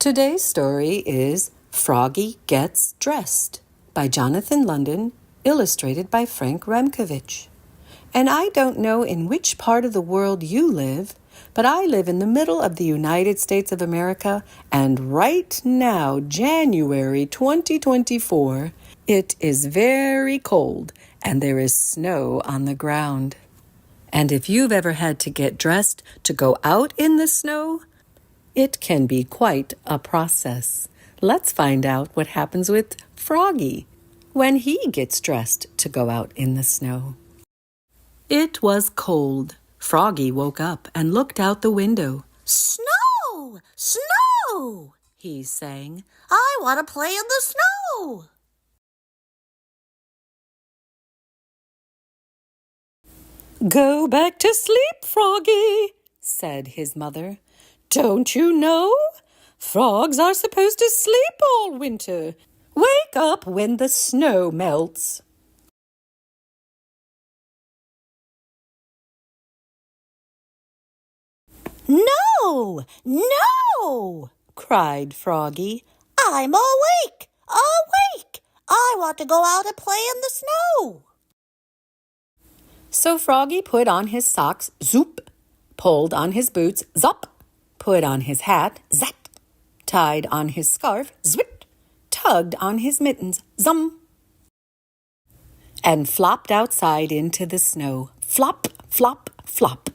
Today's story is Froggy Gets Dressed by Jonathan London, illustrated by Frank Remkovich. And I don't know in which part of the world you live, but I live in the middle of the United States of America, and right now, January 2024, it is very cold and there is snow on the ground. And if you've ever had to get dressed to go out in the snow, it can be quite a process. Let's find out what happens with Froggy when he gets dressed to go out in the snow. It was cold. Froggy woke up and looked out the window. "Snow! Snow!" he sang. "I want to play in the snow!" "Go back to sleep, Froggy," said his mother. "Don't you know? Frogs are supposed to sleep all winter. Wake up when the snow melts." "No! No!" cried Froggy. "I'm awake! Awake! I want to go out and play in the snow!" So Froggy put on his socks, zoop, pulled on his boots, zop, put on his hat, zap, tied on his scarf, zwip, tugged on his mittens, zum, and flopped outside into the snow, flop, flop, flop.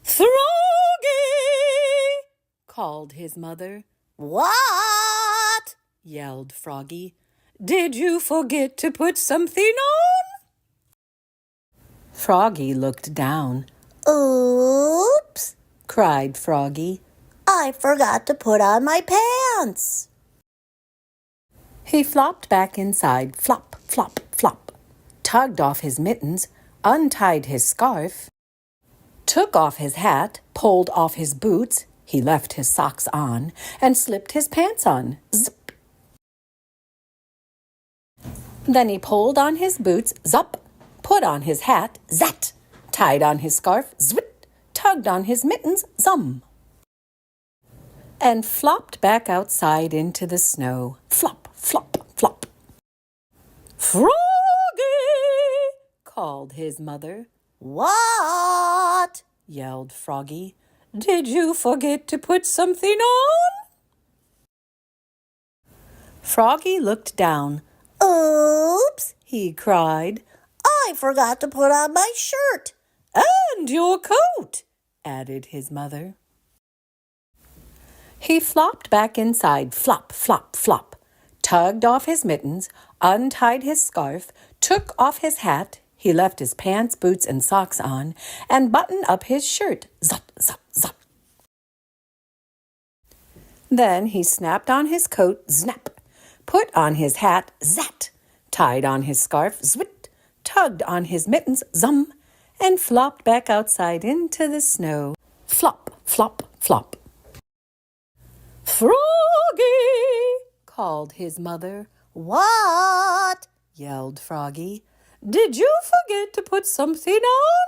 "Froggy!" called his mother. "What?" yelled Froggy. "Did you forget to put something on?" Froggy looked down. "Oops!" cried Froggy. "I forgot to put on my pants." He flopped back inside, flop, flop, flop, tugged off his mittens, untied his scarf, took off his hat, pulled off his boots, he left his socks on, and slipped his pants on, zip. Then he pulled on his boots, zup, put on his hat, zat, tied on his scarf, zwit, tugged on his mittens, zum, and flopped back outside into the snow, flop, flop, flop. "Froggy!" called his mother. "What?" yelled Froggy. "Did you forget to put something on?" Froggy looked down. "Oops!" he cried. "I forgot to put on my shirt." "And your coat," added his mother. He flopped back inside, flop, flop, flop, tugged off his mittens, untied his scarf, took off his hat, he left his pants, boots, and socks on, and buttoned up his shirt, zop, zop, zop. Then he snapped on his coat, snap, put on his hat, zat, tied on his scarf, zwit, tugged on his mittens, zum, and flopped back outside into the snow, flop, flop, flop. "Froggy!" called his mother. "What?" yelled Froggy. "Did you forget to put something on?"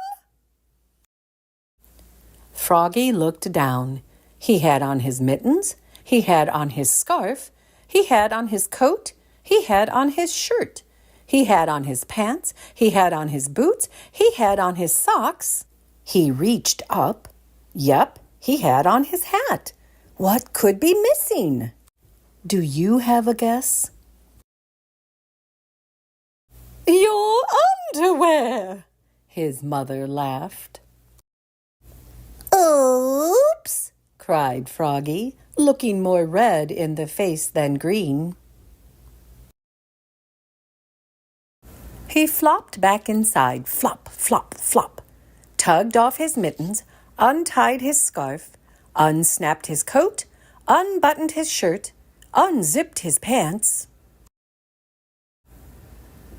Froggy looked down. He had on his mittens, he had on his scarf, he had on his coat, he had on his shirt, he had on his pants, he had on his boots, he had on his socks. He reached up. Yep, he had on his hat. What could be missing? Do you have a guess? "Your underwear," his mother laughed. "Oops!" cried Froggy, looking more red in the face than green. He flopped back inside, flop, flop, flop, tugged off his mittens, untied his scarf, unsnapped his coat, unbuttoned his shirt, unzipped his pants,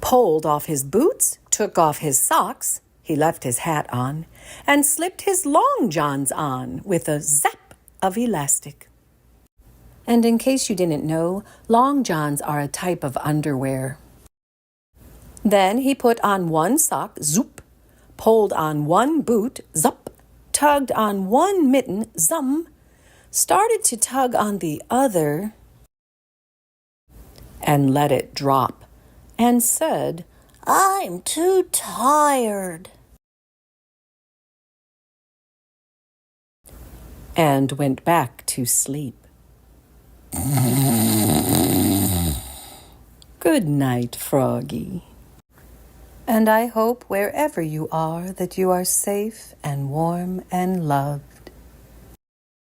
pulled off his boots, took off his socks, he left his hat on, and slipped his long johns on with a zap of elastic. And in case you didn't know, long johns are a type of underwear. Then he put on one sock, zoop, pulled on one boot, zup, tugged on one mitten, zum, started to tug on the other and let it drop and said, I'm too tired. and went back to sleep. Good night, Froggy. And I hope wherever you are that you are safe and warm and loved.